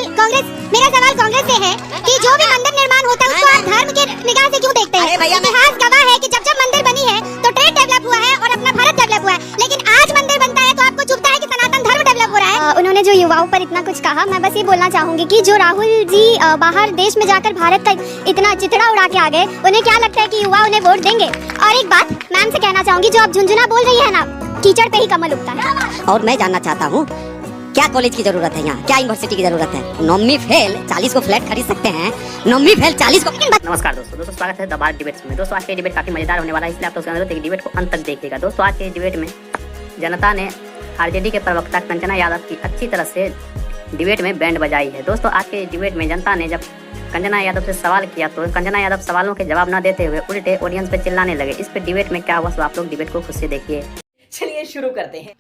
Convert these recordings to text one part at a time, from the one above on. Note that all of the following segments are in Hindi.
मेरा सवाल कांग्रेस से है कि जो भी मंदिर निर्माण होता है उसको आप धर्म के निगाह से क्यों देखते हैं? इतिहास गवाह है कि जब जब मंदिर बनी है तो ट्रेड डेवलप हुआ है और अपना भारत डेवलप हुआ है, लेकिन आज मंदिर बनता है तो आपको चुभता है कि सनातन धर्म डेवलप हो रहा है। उन्होंने जो युवाओं पर इतना कुछ कहा, मैं बस ये बोलना चाहूंगी कि जो राहुल जी बाहर देश में जाकर भारत का इतना चितड़ा उड़ा के आ गए, उन्हें क्या लगता है कि युवा उन्हें वोट देंगे? और एक बात मैम से कहना चाहूंगी, जो आप झुंझुना बोल रही है ना, कीचड़ पे ही कमल उगता है। और मैं जानना चाहता हूँ क्या कॉलेज की जरूरत है, यहाँ क्या यूनिवर्सिटी की जरूरत है? नौवीं फेल 40 को फ्लैट खरीद सकते हैं, नौवीं फेल 40 को। नमस्कार दोस्तों, स्वागत है द बात डिबेट्स में। दोस्तों आज के डिबेट काफी मजेदार होने वाला है, इसलिए आप लोग डिबेट को अंत तक देखिएगा। दोस्तों आज के डिबेट में जनता ने आरजेडी के प्रवक्ता कंचना यादव की अच्छी तरह से डिबेट में बैंड बजाई है। दोस्तों आज के डिबेट में जनता ने जब कंचना यादव से सवाल किया तो कंचना यादव सवालों के जवाब न देते हुए उल्टे ऑडियंस पे चिल्लाने लगे। इस पे डिबेट में क्या हुआ तो आप लोग डिबेट को खुद से देखिए। चलिए शुरू करते हैं।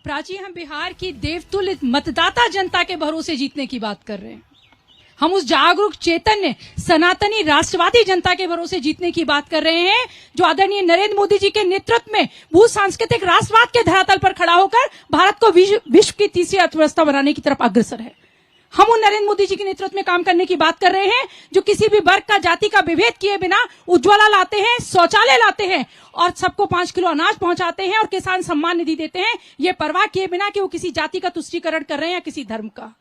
प्राची, हम बिहार की देवतुल्य मतदाता जनता के भरोसे जीतने की बात कर रहे हैं। हम उस जागरूक चैतन्य सनातनी राष्ट्रवादी जनता के भरोसे जीतने की बात कर रहे हैं, जो आदरणीय नरेंद्र मोदी जी के नेतृत्व में भू सांस्कृतिक राष्ट्रवाद के धरातल पर खड़ा होकर भारत को विश्व की तीसरी अर्थव्यवस्था बनाने की तरफ अग्रसर है। हम उन नरेंद्र मोदी जी के नेतृत्व में काम करने की बात कर रहे हैं, जो किसी भी वर्ग का जाति का विभेद किए बिना उज्ज्वला लाते हैं, शौचालय लाते हैं और सबको 5 किलो अनाज पहुंचाते हैं और किसान सम्मान निधि देते हैं, ये परवाह किए बिना कि वो किसी जाति का तुष्टीकरण कर रहे हैं या किसी धर्म का।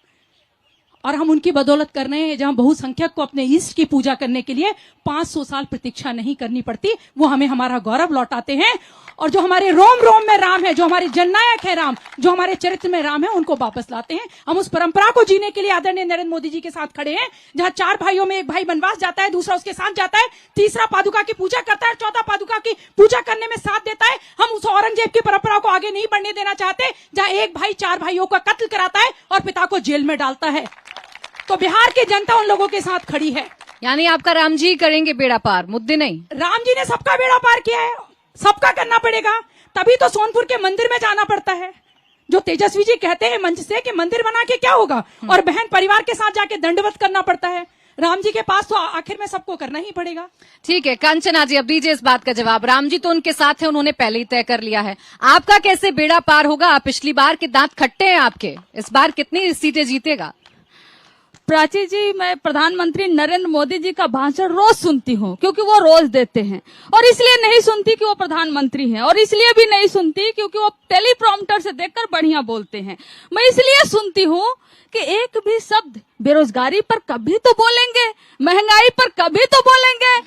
और हम उनकी बदौलत कर रहे हैं जहां बहुसंख्यक को अपने इष्ट की पूजा करने के लिए 500 साल प्रतीक्षा नहीं करनी पड़ती, वो हमें हमारा गौरव लौटाते हैं। और जो हमारे रोम रोम में राम है, जो हमारे जननायक है राम, जो हमारे चरित्र में राम है, उनको वापस लाते हैं। हम उस परंपरा को जीने के लिए आदरणीय नरेंद्र मोदी जी के साथ खड़े हैं, जहां 4 भाइयों में एक भाई वनवास जाता है, दूसरा उसके साथ जाता है, तीसरा पादुका की पूजा करता है, चौथा पादुका की पूजा करने में साथ देता है। हम उस औरंगजेब की परंपरा को आगे नहीं बढ़ने देना चाहते, जहां एक भाई 4 भाइयों का कत्ल कराता है और पिता को जेल में डालता है। तो बिहार की जनता उन लोगों के साथ खड़ी है। यानी आपका राम जी करेंगे बेड़ा पार, मुद्दे नहीं। राम जी ने सबका बेड़ा पार किया है, सबका करना पड़ेगा, तभी तो सोनपुर के मंदिर में जाना पड़ता है। जो तेजस्वी जी कहते हैं मंच से कि मंदिर बना के क्या होगा, और बहन परिवार के साथ जाके दंडवत करना पड़ता है। राम जी के पास तो आखिर में सबको करना ही पड़ेगा। ठीक है कंचना जी, अब दीजिए इस बात का जवाब। राम जी तो उनके साथ है, उन्होंने पहले ही तय कर लिया है। आपका कैसे बेड़ा पार होगा? पिछली बार के दांत खट्टे हैं आपके, इस बार कितनी सीटें जीतेगा? प्राची जी, मैं प्रधानमंत्री नरेंद्र मोदी जी का भाषण रोज सुनती हूँ, क्योंकि वो रोज देते हैं, और इसलिए नहीं सुनती कि वो प्रधानमंत्री हैं, और इसलिए भी नहीं सुनती क्योंकि वो टेलीप्रॉम्प्टर से देखकर बढ़िया बोलते हैं। मैं इसलिए सुनती हूँ कि एक भी शब्द बेरोजगारी पर कभी तो बोलेंगे, महंगाई पर कभी तो बोलेंगे,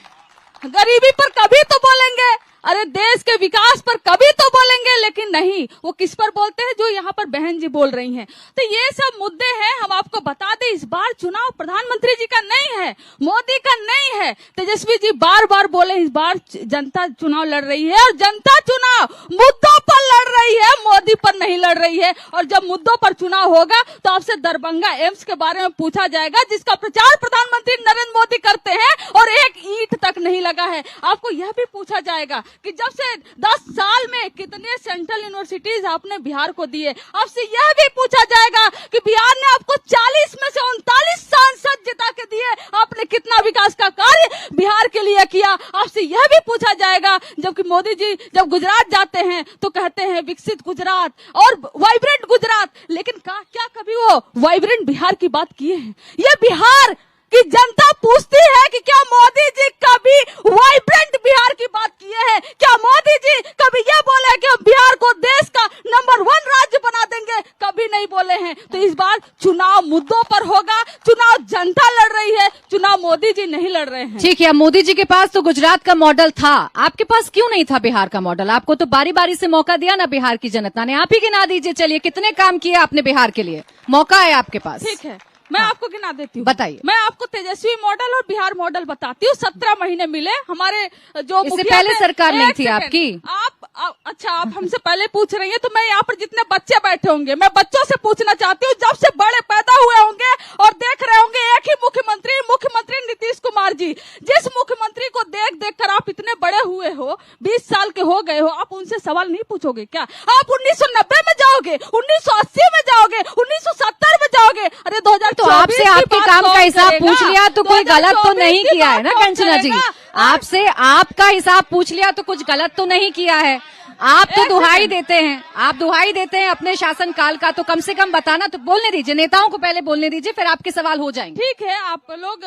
गरीबी पर कभी तो बोलेंगे, अरे देश के विकास पर कभी तो बोलेंगे, लेकिन नहीं, वो किस पर बोलते हैं? जो यहाँ पर बहन जी बोल रही हैं। तो ये सब मुद्दे हैं। हम आपको बता दें, इस बार चुनाव प्रधानमंत्री जी का नहीं है, मोदी का नहीं है। तेजस्वी जी बार बार बोले इस बार जनता चुनाव लड़ रही है, और जनता चुनाव मुद्दों पर लड़ रही है, मोदी पर नहीं लड़ रही है। और जब मुद्दों पर चुनाव होगा तो आपसे दरभंगा एम्स के बारे में पूछा जाएगा, जिसका प्रचार प्रधानमंत्री नरेंद्र मोदी करते हैं और एक ईंट तक नहीं लगा है। आपको यह भी पूछा जाएगा कि जब से 10 साल में कितने सेंट्रल यूनिवर्सिटीज आपने बिहार को दिए। आपसे यह भी पूछा जाएगा कि बिहार ने आपको 40 में से 39 सांसद जिता के दिए, आपने कितना विकास का कार्य बिहार के लिए किया। आपसे यह भी पूछा जाएगा, जबकि मोदी जी जब गुजरात जाते हैं तो कहते हैं विकसित गुजरात और वाइब्रेंट गुजरात, लेकिन क्या कभी वो वाइब्रेंट बिहार की बात किए हैं? ये बिहार कि जनता पूछती है कि क्या मोदी जी कभी वाइब्रेंट बिहार की बात किए हैं? क्या मोदी जी कभी ये बोले कि हम बिहार को देश का नंबर 1 राज्य बना देंगे? कभी नहीं बोले हैं। तो इस बार चुनाव मुद्दों पर होगा, चुनाव जनता लड़ रही है, चुनाव मोदी जी नहीं लड़ रहे हैं। ठीक है, मोदी जी के पास तो गुजरात का मॉडल था, आपके पास क्यों नहीं था बिहार का मॉडल? आपको तो बारी बारी से मौका दिया ना बिहार की जनता ने, आप ही गिना दीजिए। चलिए, कितने काम किए आपने बिहार के लिए? मौका है आपके पास। ठीक है, मैं आपको गिना देती हूँ, बताइए। मैं आपको तेजस्वी मॉडल और बिहार मॉडल बताती हूँ। 17 महीने मिले हमारे जो इससे पहले सरकार नहीं थी आपकी। अच्छा, आप हमसे पहले पूछ रही हैं, तो मैं यहाँ पर जितने बच्चे बैठे होंगे, मैं बच्चों से पूछना चाहती हूँ, जब से बड़े पैदा हुए होंगे और देख रहे होंगे एक ही मुख्यमंत्री नीतीश कुमार जी। जिस मुख्यमंत्री को देख देख कर आप इतने बड़े हुए हो, 20 साल के हो गए हो, आप उनसे सवाल नहीं पूछोगे क्या? आप 1990 में जाओगे, 1980 में जाओगे, 1970 में जाओगे, अरे 2000 तो आपसे आपके काम का हिसाब पूछ लिया तो कोई गलत तो नहीं किया है ना कंचना जी? आपसे आपका हिसाब पूछ लिया तो कुछ गलत तो नहीं किया है। आप तो दुहाई देते हैं, आप दुहाई देते हैं अपने शासन काल का, तो कम से कम बताना तो बोलने दीजिए, नेताओं को पहले बोलने दीजिए, फिर आपके सवाल हो जाएंगे। ठीक है, आप लोग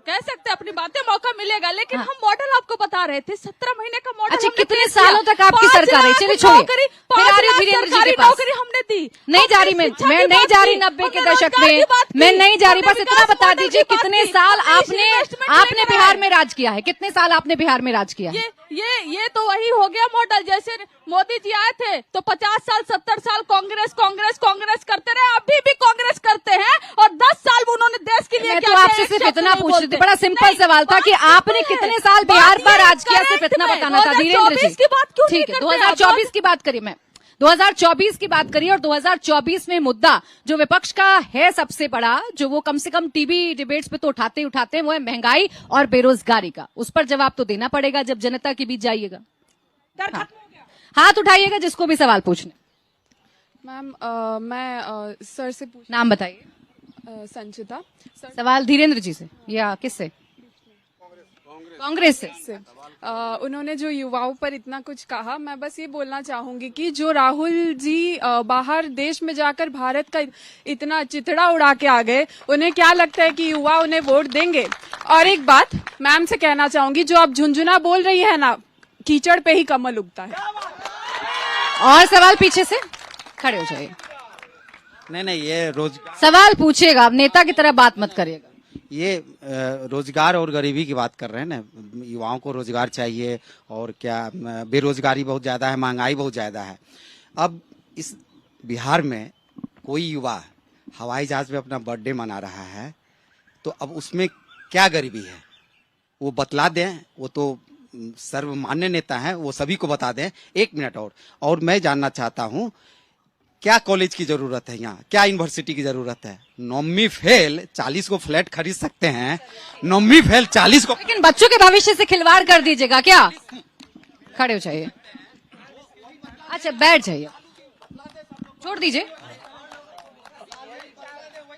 कह सकते हैं अपनी बातें, मौका मिलेगा, लेकिन हम मॉडल आपको बता रहे थे 17 महीने का मॉडल। अच्छा, कितने सालों तक आपकी सरकार है? चलिए छोड़िए, फिर आ रही वीरेंद्र जी के पास। नौकरी हमने दी, नहीं जा रही, मैं नहीं जा रही 90 के दशक में, मैं नहीं जा रही। बस इतना बता दीजिए कितने साल आपने बिहार में राज किया है, कितने साल आपने बिहार में राज किया है? ये तो वही हो गया मॉडल। जैसे मोदी जी आए थे तो 50 साल 70 साल कांग्रेस कांग्रेस कांग्रेस करते रहे, अभी भी कांग्रेस करते हैं, और 10 साल उन्होंने देश के लिए मैं तो आपसे सिर्फ इतना पूछ रही थी, बड़ा सिंपल सवाल था कि आपने कितने साल बिहार पर राज किया, सिर्फ इतना बताना था वीरेंद्र जी। ठीक है, 2024 की बात करिए, मैं 2024 की बात करिए। और 2024 में मुद्दा जो विपक्ष का है सबसे बड़ा, जो वो कम से कम टीवी डिबेट्स पे तो उठाते हैं, वो है महंगाई और बेरोजगारी का। उस पर जवाब तो देना पड़ेगा जब जनता के बीच जाइएगा। हाँ। हाथ उठाइएगा जिसको भी सवाल पूछने। मैम मैं सर से पूछ, नाम बताइए। संचिता सर। सवाल धीरेन्द्र जी से या किससे? कांग्रेस से। उन्होंने जो युवाओं पर इतना कुछ कहा, मैं बस ये बोलना चाहूंगी कि जो राहुल जी बाहर देश में जाकर भारत का इतना चितड़ा उड़ा के आ गए, उन्हें क्या लगता है कि युवा उन्हें वोट देंगे? और एक बात मैम से कहना चाहूंगी, जो आप झुंझुना बोल रही है ना, कीचड़ पे ही कमल उगता है। और सवाल पीछे से खड़े हो जाइए। नहीं, ये सवाल पूछिएगा, आप नेता की तरह बात मत करिएगा। ये रोजगार और गरीबी की बात कर रहे हैं ना, युवाओं को रोजगार चाहिए, और क्या बेरोजगारी बहुत ज्यादा है, महंगाई बहुत ज्यादा है। अब इस बिहार में कोई युवा हवाई जहाज में अपना बर्थडे मना रहा है, तो अब उसमें क्या गरीबी है वो बतला दें। वो तो सर्वमान्य नेता हैं, वो सभी को बता दें। 1 मिनट और मैं जानना चाहता हूं, क्या कॉलेज की जरूरत है यहाँ? क्या यूनिवर्सिटी की जरूरत है? 9वीं फेल 40 को फ्लैट खरीद सकते हैं, 9वीं फेल 40 को। लेकिन बच्चों के भविष्य से खिलवाड़ कर दीजिएगा क्या? खड़े हो जाइए। अच्छा, बैठ जाइए, छोड़ दीजिए,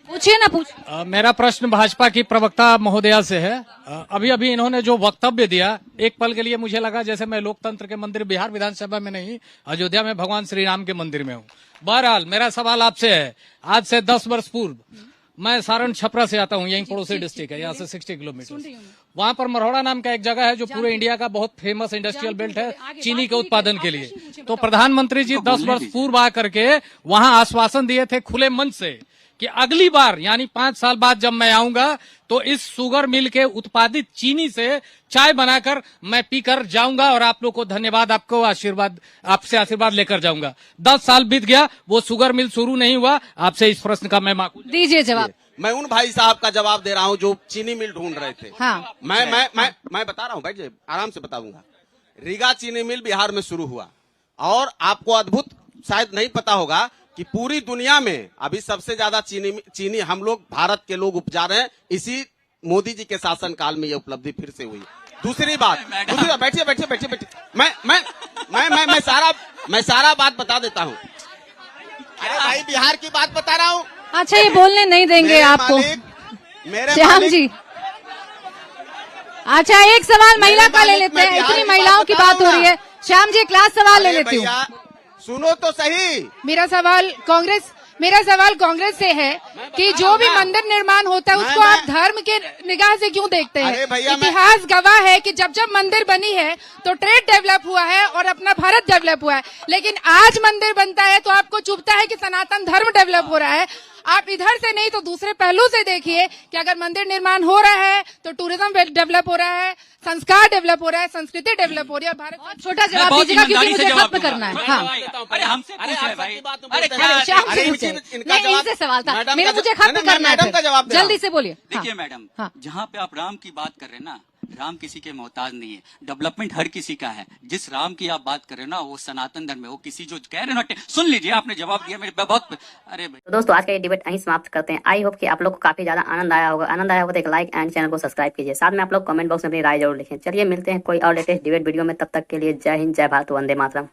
पूछिए ना मेरा प्रश्न भाजपा की प्रवक्ता महोदया से है। अभी इन्होंने जो वक्तव्य दिया, एक पल के लिए मुझे लगा जैसे मैं लोकतंत्र के मंदिर बिहार विधानसभा में नहीं, अयोध्या में भगवान श्री राम के मंदिर में हूँ। बहरहाल मेरा सवाल आपसे है, आज से 10 वर्ष पूर्व मैं सारण छपरा से आता हूँ, यही पड़ोसी डिस्ट्रिक्ट है, यहाँ से 60 किलोमीटर। वहाँ पर मरौड़ा नाम का एक जगह है जो पूरे इंडिया का बहुत फेमस इंडस्ट्रियल बेल्ट है चीनी के उत्पादन के लिए। तो प्रधानमंत्री जी 10 वर्ष पूर्व आकर के वहाँ आश्वासन दिए थे खुले मन से कि अगली बार यानी 5 साल बाद जब मैं आऊंगा तो इस शुगर मिल के उत्पादित चीनी से चाय बनाकर मैं पीकर जाऊंगा, और आप लोग को धन्यवाद, आपको आशीर्वाद, आपसे आशीर्वाद लेकर जाऊंगा। 10 साल बीत गया, वो शुगर मिल शुरू नहीं हुआ। आपसे इस प्रश्न का मैं माकूल दीजिए जवाब। मैं उन भाई साहब का जवाब दे रहा हूँ जो चीनी मिल ढूंढ रहे थे। हाँ। मैं बता रहा हूँ, बैठ जाइए, आराम से बता दूंगा। रीगा चीनी मिल बिहार में शुरू हुआ, और आपको अद्भुत शायद नहीं पता होगा कि पूरी दुनिया में अभी सबसे ज्यादा चीनी हम लोग भारत के लोग उपजा रहे हैं। इसी मोदी जी के शासन काल में ये उपलब्धि फिर से हुई। दूसरी बात, बैठिए, मैं सारा बात बता देता हूँ। अरे भाई, बिहार की बात बता रहा हूँ। अच्छा, ये बोलने नहीं देंगे आपको श्याम जी। अच्छा, एक सवाल महिला का ले लेते हैं, इतनी महिलाओं की बात हो रही है। श्याम जी, एक लास्ट सवाल ले लेती हूँ, सुनो तो सही। मेरा सवाल कांग्रेस से है कि जो भी मंदिर निर्माण होता है उसको आप धर्म के निगाह से क्यों देखते हैं? इतिहास गवाह है कि जब मंदिर बनी है तो ट्रेड डेवलप हुआ है और अपना भारत डेवलप हुआ है, लेकिन आज मंदिर बनता है तो आपको चुभता है कि सनातन धर्म डेवलप हो रहा है। आप इधर से नहीं तो दूसरे पहलू से देखिए कि अगर मंदिर निर्माण हो रहा है तो टूरिज्म डेवलप हो रहा है, संस्कार डेवलप हो रहा है, संस्कृति डेवलप हो रही है। भारत छोटा जवाब दीजिएगा क्योंकि मुझे खत्म करना है। हाँ, अरे हमसे पूछे भाई, नहीं, इनसे सवाल था मेरा, मुझे खत्म करना है, जल्दी से बोलिए। देखिए मैडम, जहाँ पे आप राम की बात कर रहे हैं ना, राम किसी के मोहताज नहीं है, डेवलपमेंट हर किसी का है। जिस राम की आप बात कर रहे हो ना, वो सनातन धर्म है, वो किसी जो कह रहे ना, सुन लीजिए, आपने जवाब दिया मेरे बहुत। अरे भाई, तो दोस्तों आज का ये डिबेट यहीं समाप्त करते हैं। आई होप कि आप लोग को काफी ज्यादा आनंद आया होगा तो एक लाइक एंड चैनल को सब्सक्राइब कीजिए। साथ में आप लोग कमेंट बॉक्स में अपनी राय जरूर लिखें। चलिए मिलते हैं कोई और लेटेस्ट डिबेट वीडियो में, तब तक के लिए जय हिंद, जय भारत, वंदे मातरम।